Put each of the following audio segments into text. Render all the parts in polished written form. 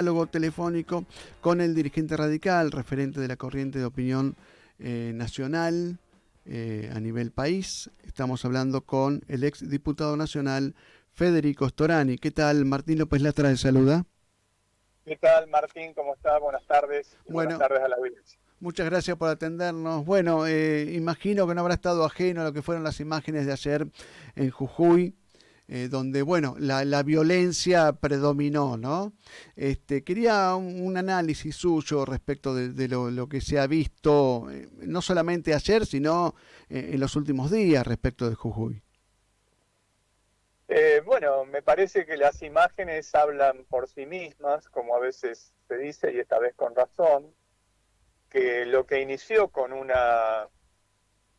Diálogo telefónico con el dirigente radical, referente de la corriente de opinión nacional a nivel país. Estamos hablando con el ex diputado nacional Federico Storani. ¿Qué tal? Martín López Lastra le saluda. ¿Qué tal, Martín? ¿Cómo estás? Buenas tardes y buenas Bueno, tardes a la audiencia. muchas gracias por atendernos. Bueno, imagino que no habrá estado ajeno a lo que fueron las imágenes de ayer en Jujuy, donde, bueno, la violencia predominó, ¿no? Quería un análisis suyo respecto de lo que se ha visto, no solamente ayer, sino en los últimos días respecto de Jujuy. Bueno, me parece que las imágenes hablan por sí mismas, como a veces se dice, y esta vez con razón, que lo que inició con una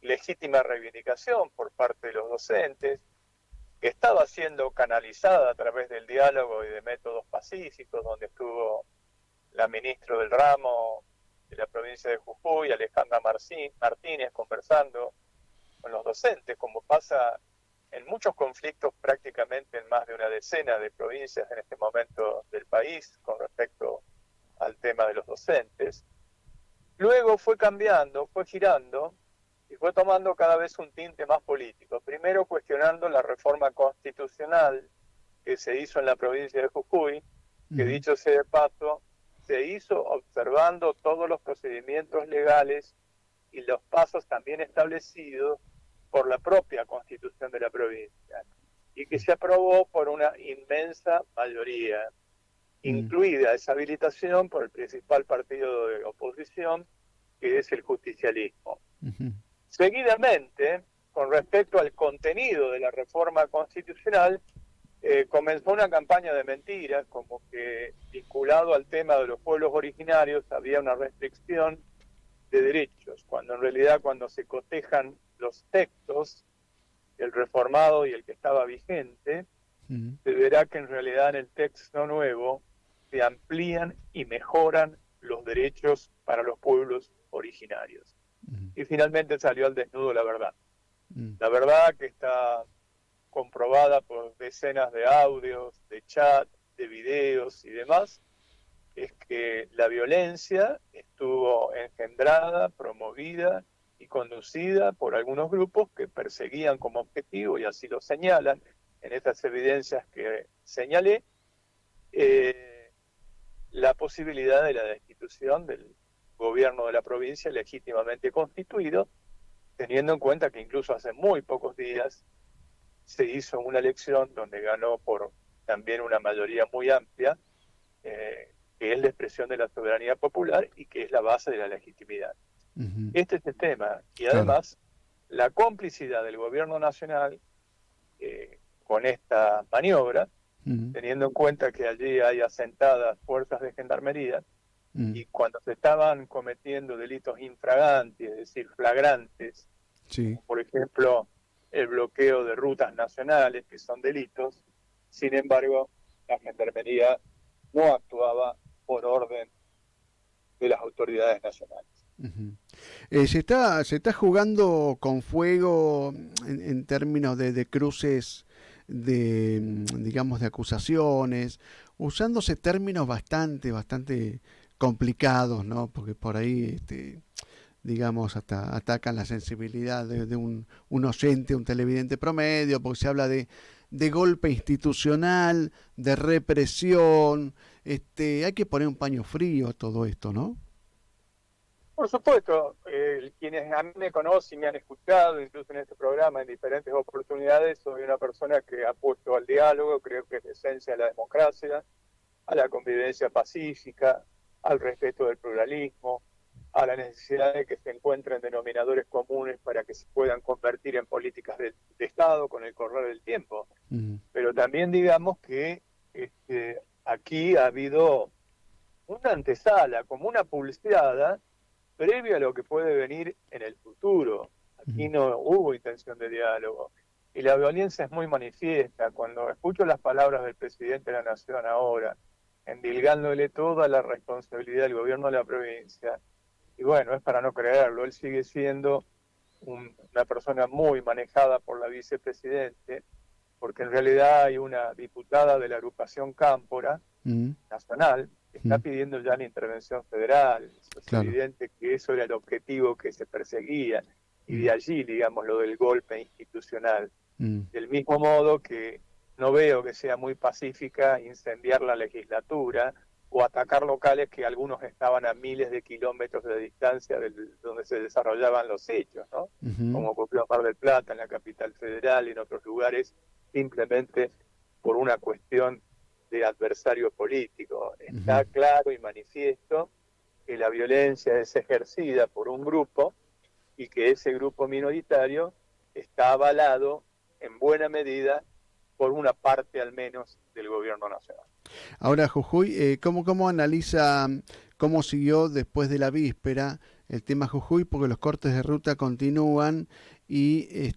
legítima reivindicación por parte de los docentes, que estaba siendo canalizada a través del diálogo y de métodos pacíficos, donde estuvo la ministra del ramo de la provincia de Jujuy, Alejandra Martínez, conversando con los docentes, como pasa en muchos conflictos prácticamente en más de una decena de provincias en este momento del país con respecto al tema de los docentes. Luego fue cambiando, fue girando y fue tomando cada vez un tinte más político. Primero cuestionando la reforma constitucional que se hizo en la provincia de Jujuy, que dicho sea de paso, se hizo observando todos los procedimientos legales y los pasos también establecidos por la propia constitución de la provincia y que se aprobó por una inmensa mayoría, incluida esa habilitación por el principal partido de oposición, que es el justicialismo. Seguidamente, con respecto al contenido de la reforma constitucional, comenzó una campaña de mentiras, como que vinculado al tema de los pueblos originarios había una restricción de derechos, cuando en realidad cuando se cotejan los textos, el reformado y el que estaba vigente, se verá que en realidad en el texto nuevo se amplían y mejoran los derechos para los pueblos originarios. Y finalmente salió al desnudo la verdad. La verdad que está comprobada por decenas de audios, de chat, de videos y demás, es que la violencia estuvo engendrada, promovida y conducida por algunos grupos que perseguían como objetivo, y así lo señalan en estas evidencias que señalé, la posibilidad de la destitución del gobierno de la provincia legítimamente constituido, teniendo en cuenta que incluso hace muy pocos días se hizo una elección donde ganó por también una mayoría muy amplia, que es la expresión de la soberanía popular y que es la base de la legitimidad. Este es el tema. Y Claro. además, la complicidad del gobierno nacional con esta maniobra, teniendo en cuenta que allí hay asentadas fuerzas de gendarmería, y cuando se estaban cometiendo delitos infraganti, es decir, flagrantes, Sí. como por ejemplo el bloqueo de rutas nacionales, que son delitos, sin embargo, la gendarmería no actuaba por orden de las autoridades nacionales. Se está jugando con fuego en términos de cruces digamos, de acusaciones, usándose términos bastante complicados, ¿no? Porque por ahí, digamos, hasta atacan la sensibilidad de un oyente, un televidente promedio, porque se habla de golpe institucional, de represión. Hay que poner un paño frío a todo esto, ¿no? Por supuesto, quienes a mí me conocen y me han escuchado, incluso en este programa, en diferentes oportunidades, soy una persona que ha puesto al diálogo, creo que es la esencia de la democracia, a la convivencia pacífica, al respeto del pluralismo, a la necesidad de que se encuentren denominadores comunes para que se puedan convertir en políticas de Estado con el correr del tiempo. Pero también digamos que aquí ha habido una antesala, como una pulseada, previo a lo que puede venir en el futuro. Aquí no hubo intención de diálogo. Y la violencia es muy manifiesta. Cuando escucho las palabras del presidente de la Nación ahora, endilgándole toda la responsabilidad del gobierno de la provincia, y bueno, es para no creerlo, él sigue siendo una persona muy manejada por la vicepresidente, porque en realidad hay una diputada de la agrupación Cámpora, nacional, está mm, pidiendo ya la intervención federal. Eso es claro. evidente que eso era el objetivo que se perseguía, y Mm, de allí, digamos, lo del golpe institucional. mm, Del mismo modo que no veo que sea muy pacífica incendiar la legislatura o atacar locales que algunos estaban a miles de kilómetros de distancia donde se desarrollaban los hechos, ¿no? ujú, Como ocurrió en Mar del Plata, en la capital federal y en otros lugares, simplemente por una cuestión de adversario político. ujú. Está claro y manifiesto que la violencia es ejercida por un grupo y que ese grupo minoritario está avalado en buena medida por una parte al menos del gobierno nacional. Ahora, Jujuy, ¿cómo analiza cómo siguió después de la víspera el tema Jujuy? Porque los cortes de ruta continúan y,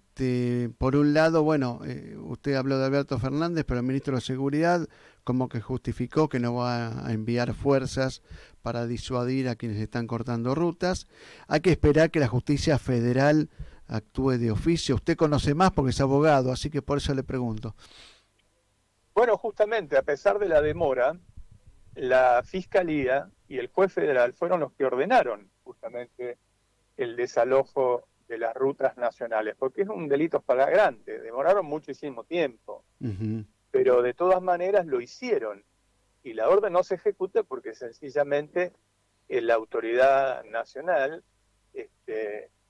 por un lado, bueno, usted habló de Alberto Fernández, pero el ministro de Seguridad como que justificó que no va a enviar fuerzas para disuadir a quienes están cortando rutas. Hay que esperar que la justicia federal actúe de oficio. Usted conoce más porque es abogado, así que por eso le pregunto. Bueno, justamente a pesar de la demora, la Fiscalía y el juez federal fueron los que ordenaron justamente el desalojo de las rutas nacionales, porque es un delito flagrante, demoraron muchísimo tiempo, Ujú, pero de todas maneras lo hicieron y la orden no se ejecuta porque sencillamente la autoridad nacional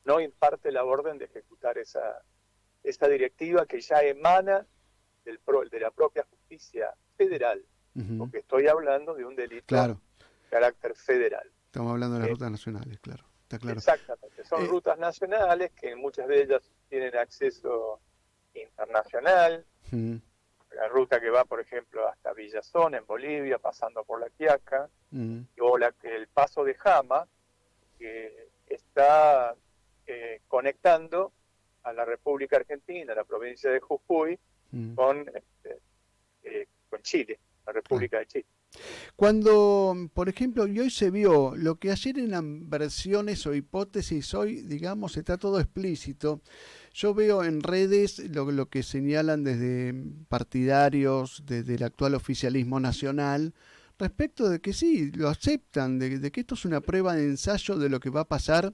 no imparte la orden de ejecutar esa directiva que ya emana de la propia justicia federal, ujú. porque estoy hablando de un delito Claro. de carácter federal. Estamos hablando de las Eh, rutas nacionales, claro, está claro. Exactamente, son Eh, rutas nacionales que muchas de ellas tienen acceso internacional. mm, La ruta que va, por ejemplo, hasta Villazón, en Bolivia, pasando por La Quiaca, mm, o el paso de Jama, que está conectando a la República Argentina, la provincia de Jujuy, mm, con Chile, la claro. República de Chile. Cuando, por ejemplo, y hoy se vio, lo que ayer eran versiones o hipótesis, hoy, digamos, está todo explícito. Yo veo en redes lo que señalan desde partidarios, desde el actual oficialismo nacional, respecto de que sí, lo aceptan, de que esto es una prueba de ensayo de lo que va a pasar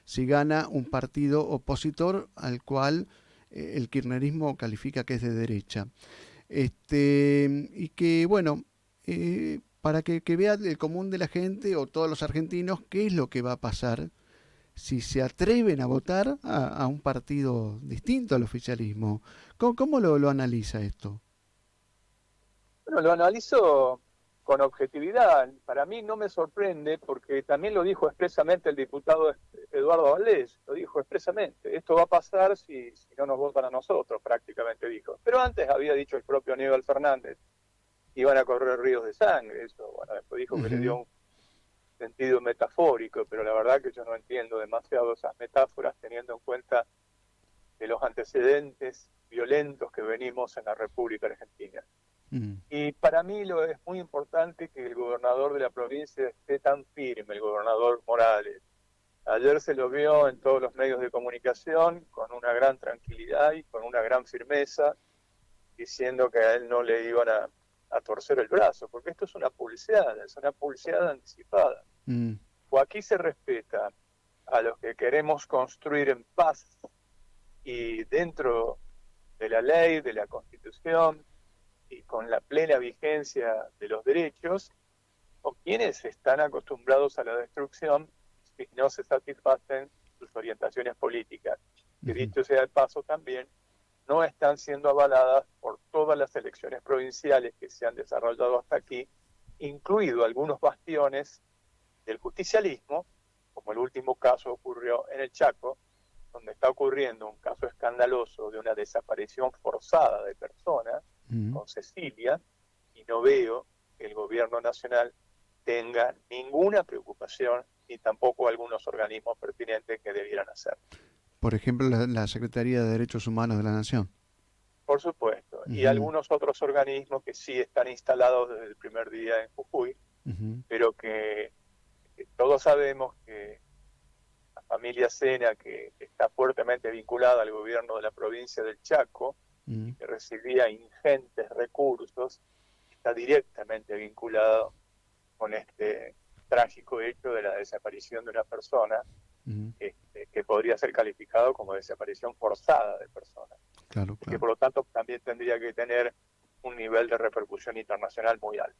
si gana un partido opositor al cual el kirchnerismo califica que es de derecha. Y que, bueno, para que vea el común de la gente o todos los argentinos qué es lo que va a pasar si se atreven a votar a un partido distinto al oficialismo. ¿Cómo lo analiza esto? Bueno, lo analizo con objetividad. Para mí no me sorprende porque también lo dijo expresamente el diputado Eduardo Valdés, lo dijo expresamente. Esto va a pasar si no nos votan a nosotros, prácticamente dijo. Pero antes había dicho el propio Aníbal Fernández, iban a correr ríos de sangre. Eso, bueno, después dijo que le dio Ujú, un sentido metafórico, pero la verdad que yo no entiendo demasiado esas metáforas teniendo en cuenta de los antecedentes violentos que venimos en la República Argentina. mm, Y para mí lo es muy importante que el gobernador de la provincia esté tan firme, el gobernador Morales. Ayer se lo vio en todos los medios de comunicación con una gran tranquilidad y con una gran firmeza, diciendo que a él no le iban a torcer el brazo, porque esto es una pulseada anticipada. mm, O aquí se respeta a los que queremos construir en paz y dentro de la ley, de la Constitución, y con la plena vigencia de los derechos, o quienes están acostumbrados a la destrucción si no se satisfacen sus orientaciones políticas, que ujú, dicho sea de paso también, no están siendo avaladas por todas las elecciones provinciales que se han desarrollado hasta aquí, incluido algunos bastiones del justicialismo, como el último caso ocurrió en el Chaco, donde está ocurriendo un caso escandaloso de una desaparición forzada de personas mm. con Cecilia, y no veo que el gobierno nacional tenga ninguna preocupación ni tampoco algunos organismos pertinentes que debieran hacer. Por ejemplo, la Secretaría de Derechos Humanos de la Nación. Por supuesto, y Ujú, algunos otros organismos que sí están instalados desde el primer día en Jujuy, ujú, pero que todos sabemos que la familia Sena, que está fuertemente vinculada al gobierno de la provincia del Chaco y mm, que recibía ingentes recursos, está directamente vinculado con este trágico hecho de la desaparición de una persona, Ujú. que podría ser calificado como desaparición forzada de personas, Claro, y que claro. por lo tanto también tendría que tener un nivel de repercusión internacional muy alto.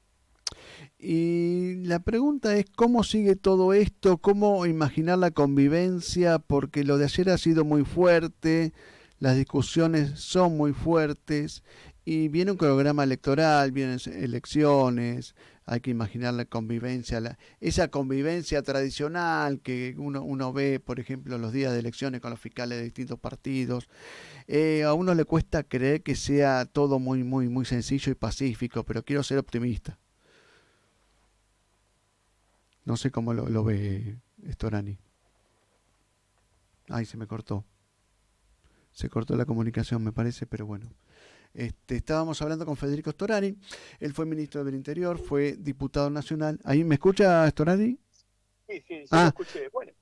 Y la pregunta es, ¿cómo sigue todo esto? ¿Cómo imaginar la convivencia? Porque lo de ayer ha sido muy fuerte, las discusiones son muy fuertes y viene un programa electoral, vienen elecciones, hay que imaginar la convivencia, esa convivencia tradicional que uno ve, por ejemplo, los días de elecciones con los fiscales de distintos partidos. A uno le cuesta creer que sea todo muy, muy, muy sencillo y pacífico, pero quiero ser optimista. No sé cómo lo ve Storani. Ay, se me cortó. Se cortó la comunicación, me parece, pero bueno. Estábamos hablando con Federico Storani. Él fue ministro del Interior, fue diputado nacional. ¿Ahí me escucha Storani? Sí, sí, sí lo Ah, escuché. Bueno,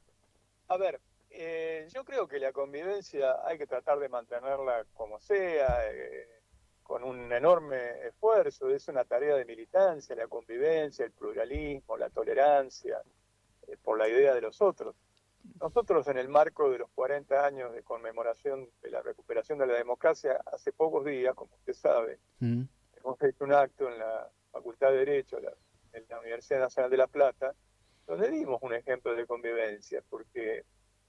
a ver, yo creo que la convivencia hay que tratar de mantenerla como sea, con un enorme esfuerzo. Es una tarea de militancia, la convivencia, el pluralismo, la tolerancia, por la idea de los otros. Nosotros, en el marco de los 40 años de conmemoración de la recuperación de la democracia, hace pocos días, como usted sabe, mm, hemos hecho un acto en la Facultad de Derecho, en la Universidad Nacional de La Plata, donde dimos un ejemplo de convivencia, porque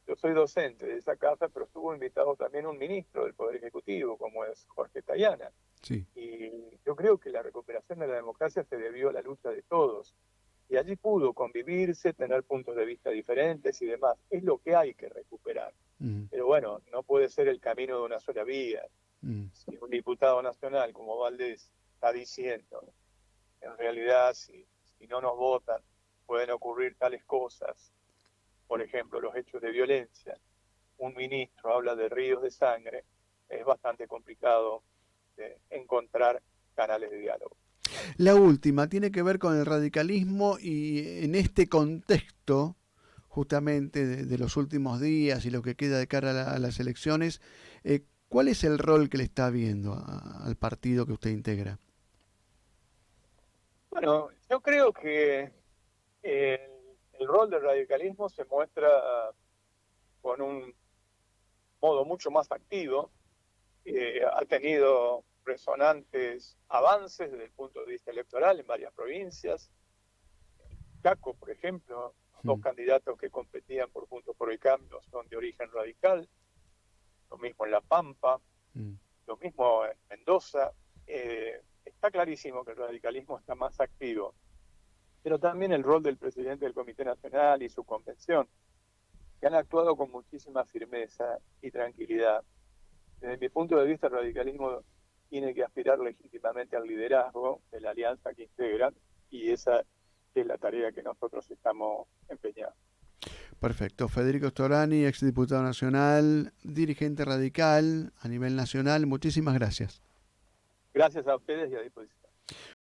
yo soy docente de esa casa, pero estuvo invitado también un ministro del Poder Ejecutivo, como es Jorge Tayana. sí. Y yo creo que la recuperación de la democracia se debió a la lucha de todos. Y allí pudo convivirse, tener puntos de vista diferentes y demás. Es lo que hay que recuperar. Mm, Pero bueno, no puede ser el camino de una sola vía. mm. Si un diputado nacional como Valdés está diciendo, en realidad, si no nos votan, pueden ocurrir tales cosas, por ejemplo, los hechos de violencia, un ministro habla de ríos de sangre, es bastante complicado de encontrar canales de diálogo. La última tiene que ver con el radicalismo y en este contexto, justamente de los últimos días y lo que queda de cara a las elecciones, ¿cuál es el rol que le está viendo al partido que usted integra? Bueno, yo creo que el rol del radicalismo se muestra con un modo mucho más activo. Ha tenido resonantes avances desde el punto de vista electoral en varias provincias. Chaco, por ejemplo, los dos Mm, candidatos que competían por Juntos por el Cambio son de origen radical, lo mismo en La Pampa, mm. lo mismo en Mendoza. Está clarísimo que el radicalismo está más activo, pero también el rol del presidente del Comité Nacional y su convención, que han actuado con muchísima firmeza y tranquilidad. Desde mi punto de vista, el radicalismo tiene que aspirar legítimamente al liderazgo de la alianza que integran, y esa es la tarea que nosotros estamos empeñados. Perfecto. Federico Storani, exdiputado nacional, dirigente radical a nivel nacional. Muchísimas gracias. Gracias a ustedes y a disposición.